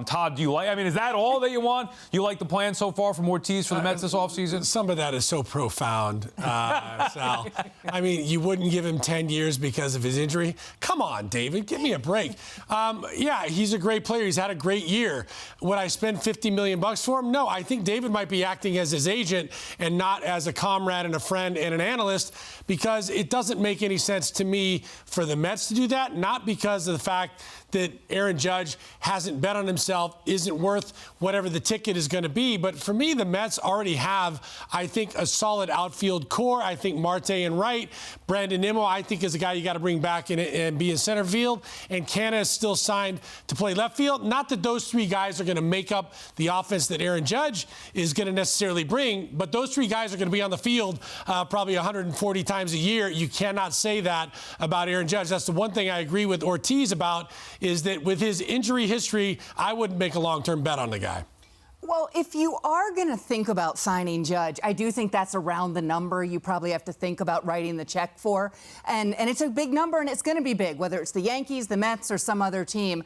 Todd, do you like? I mean, is that all that you want? You like the plan so far from Ortiz for the Mets this offseason? Some of that is so profound, Sal. I mean, you wouldn't give him 10 years because of his injury? Come on, David, give me a break. Yeah, he's a great player. He's had a great year. Would I spend $50 million for him? No, I think David might be acting as his agent and not as a comrade and a friend and an analyst, because it doesn't make any sense to me for the Mets to do that, not because of the fact that Aaron Judge hasn't bet on himself, isn't worth whatever the ticket is going to be. But for me, the Mets already have, I think, a solid outfield core. I think Marte and Wright. Brandon Nimmo, I think, is a guy you got to bring back and be in center field. And Canna is still signed to play left field. Not that those three guys are going to make up the offense that Aaron Judge is going to necessarily bring, but those three guys are going to be on the field probably 140 times a year. You cannot say that about Aaron Judge. That's the one thing I agree with Ortiz about, is that with his injury history, I wouldn't make a long-term bet on the guy. Well, if you are going to think about signing Judge, I do think that's around the number you probably have to think about writing the check for. And it's a big number, and it's going to be big, whether it's the Yankees, the Mets, or some other team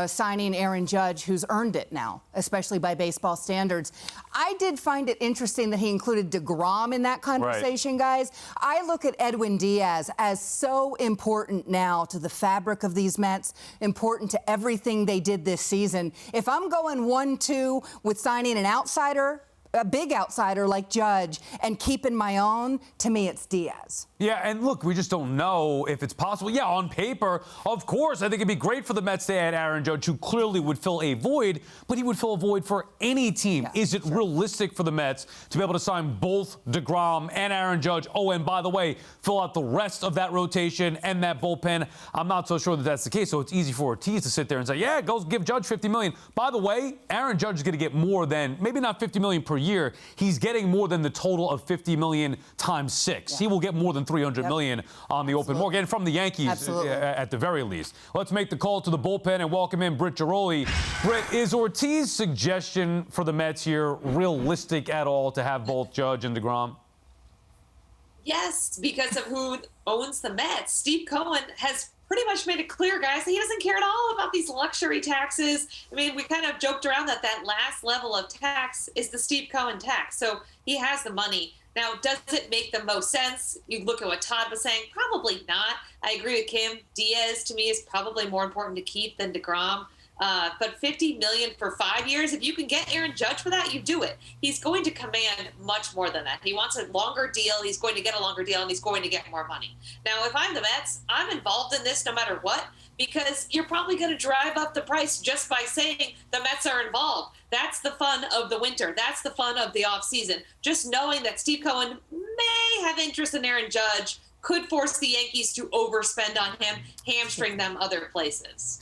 signing Aaron Judge, who's earned it now, especially by baseball standards. I did find it interesting that he included DeGrom in that conversation, guys. I look at Edwin Diaz as so important now to the fabric of these Mets, important to everything they did this season. If I'm going 1-2 with signing an outsider, a big outsider like Judge, and keeping my own, to me, it's Diaz. Yeah, and look, we just don't know if it's possible. Yeah, on paper, of course, I think it'd be great for the Mets to add Aaron Judge, who clearly would fill a void, but he would fill a void for any team. Yeah, is it realistic for the Mets to be able to sign both DeGrom and Aaron Judge? Oh, and by the way, fill out the rest of that rotation and that bullpen? I'm not so sure that that's the case, so it's easy for Ortiz to sit there and say, yeah, go give Judge $50 million. By the way, Aaron Judge is going to get more than, maybe not $50 million per year, he's getting more than the total of $50 million times 6. Yeah. He will get more than $300 million on the open market, and from the Yankees at the very least. Let's make the call to the bullpen and welcome in Britt Ghiroli. Britt, is Ortiz's suggestion for the Mets here realistic at all to have both Judge and DeGrom? Yes, because of who owns the Mets. Steve Cohen has pretty much made it clear, guys, that he doesn't care at all about these luxury taxes. I mean, we kind of joked around that last level of tax is the Steve Cohen tax. So he has the money. Now, does it make the most sense? You look at what Todd was saying, probably not. I agree with Kim. Diaz, to me, is probably more important to keep than DeGrom. But $50 million for 5 years, if you can get Aaron Judge for that, you do it. He's going to command much more than that. He wants a longer deal. He's going to get a longer deal, and he's going to get more money. Now, if I'm the Mets, I'm involved in this no matter what, because you're probably going to drive up the price just by saying the Mets are involved. That's the fun of the winter. That's the fun of the offseason. Just knowing that Steve Cohen may have interest in Aaron Judge could force the Yankees to overspend on him, hamstring them other places.